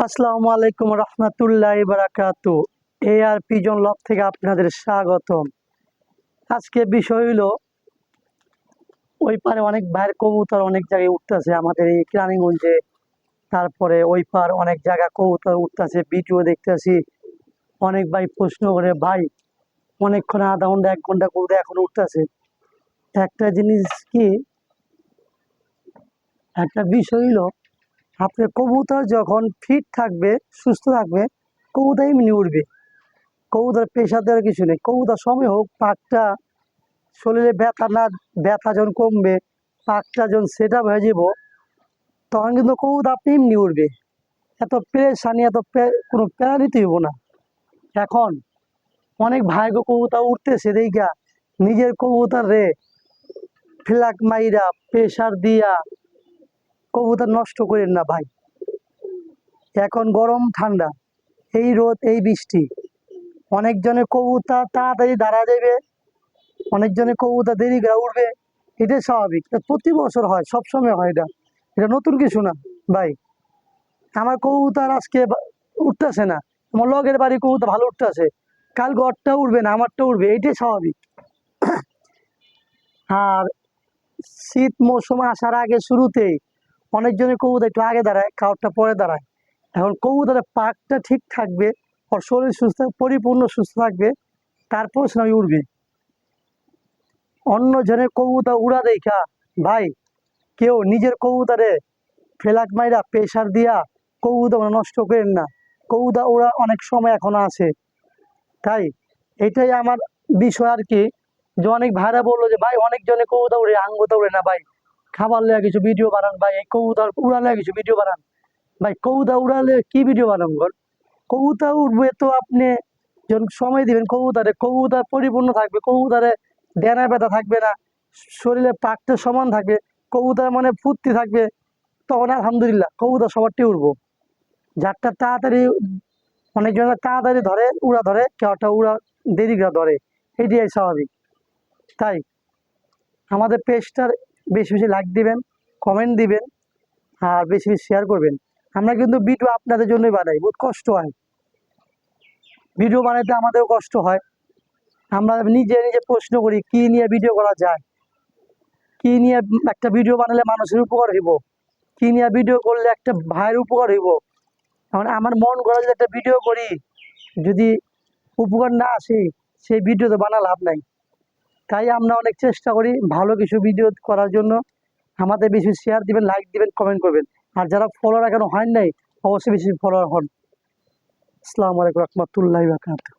আসসালামু আলাইকুম রহমতুল্লাহি বারাকাতু। আর পিজন লব থেকে আপনাদের স্বাগতম। আজকে বিষয় হইল, ওই পারে অনেক বাইরের কবুতর অনেক জায়গায় উঠতেছে আমাদের এই কেরানীগঞ্জে। তারপরে ওই পার অনেক জায়গা কবুতর উঠতেছে, ভিডিও দেখতেছি। অনেক ভাই প্রশ্ন করে, ভাই অনেকক্ষণ আধা ঘন্টা 1 ঘন্টা কবুতর এখন উঠতেছে। একটা জিনিস কি, একটা বিষয় হইলো, আপনার কবুতর যখন ফিট থাকবে, সুস্থ থাকবে, কবুতর এমনি উঠবে। কবুতর পেশা দেওয়ার কিছু নেই। কবুতর সময় হোক, পাকটা শরীরে ব্যথা না, ব্যথা যখন কমবে, পাকটা যখন সেট আপ হয়ে যাব, তখন কিন্তু কবুতর আপনি এমনি উঠবে। এত পেরেশানি, কোনো প্যারা নিতে হইব না। এখন অনেক ভাগ্য কবুতর উঠতেছে দেখা, নিজের কবুতর রে ফ্ল্যাগ মাইরা প্রেশার দিয়া কবুতর নষ্ট করেন না ভাই। এখন গরম ঠান্ডা, এই রোদ এই বৃষ্টি, অনেকজনের কবুতর তাড়াতাড়ি দাঁড়া যাবে, অনেকজনের কবুতর দেরি করে উঠবে। এটাই স্বাভাবিক, এটা প্রতি বছর হয়, সবসময় হয়। এটা এটা নতুন কিছু না ভাই। আমার কবুতর আজকে উঠতেছে না, আমার লগের বাড়ি কবুতর ভালো উঠতেছে, কাল ঘরটা উঠবে না, আমারটা উঠবে, এটাই স্বাভাবিক। আর শীত মৌসুম আসার আগে শুরুতেই অনেকজনের কবুতর একটু আগে দাঁড়ায়, কাউরটা পরে দাঁড়ায়। এখন কবুতরের পাকটা ঠিক থাকবে, ওর শরীর সুস্থ, পরিপূর্ণ সুস্থ থাকবে, তারপর সে উঠবে। অন্য জনের কবুতর উড়া দেখা ভাই, কেউ নিজের কবুতরে ফ্ল্যাগ মাইরা প্রেশার দিয়া কবুতর নষ্ট করেন না। কবুতর ওরা অনেক সময় এখনো আছে। তাই এটাই আমার বিষয় আর কি। যে অনেক ভাইরা বললো যে, ভাই অনেকজনে কবুতর উড়ে, আঙ্গুতা উড়ে না ভাই, খাবার লেগে কিছু ভিডিও বানান ভাই, এই কবুতর উড়ালে কিছু ভিডিও বানান। ভাই কবুতর উড়ালে কি ভিডিও বানান ঘর? কবুতর উঠবে তো আপনি যখন সময় দিবেন কবুতরে, কবুতর পরিপূর্ণ থাকবে, কবুতরে ডেনা ব্যথা থাকবে না, শরীরে পাকটা সমান থাকবে, কবুতর মানে ফুর্তি থাকবে, তখন আলহামদুলিল্লাহ কবুতর সবারটি উড়বো। যারটা তাড়াতাড়ি, অনেকজনের তাড়াতাড়ি ধরে উড়া ধরে, কেউটা উড়া দেরি করে ধরে, এটাই স্বাভাবিক। তাই আমাদের পেজটার বেশি বেশি লাইক দিবেন, কমেন্ট দিবেন, আর বেশি বেশি শেয়ার করবেন। আমরা কিন্তু ভিডিও আপনাদের জন্যই বানাই, বহুত কষ্ট হয় ভিডিও বানাইতে, আমাদেরও কষ্ট হয়। আমরা নিজে নিজে প্রশ্ন করি কি নিয়ে ভিডিও করা যায়, কি নিয়ে একটা ভিডিও বানালে মানুষের উপকার হইব, কি নিয়ে ভিডিও করলে একটা ভাইয়ের উপকার হইব। এখন আমার মন করা যদি একটা ভিডিও করি, যদি উপকার না আসে, সেই ভিডিও তো বানা লাভ নাই। তাই আমরা অনেক চেষ্টা করি ভালো কিছু ভিডিও করার জন্য। আমাদের বেশি শেয়ার দিবেন, লাইক দিবেন, কমেন্ট করবেন। আর যারা ফলোয়ার এখনো হয় নাই, অবশ্যই বেশি ফলোয়ার হন। আসসালামু আলাইকুম রহমতুল্লাহি ওয়া বারাকাতুহু।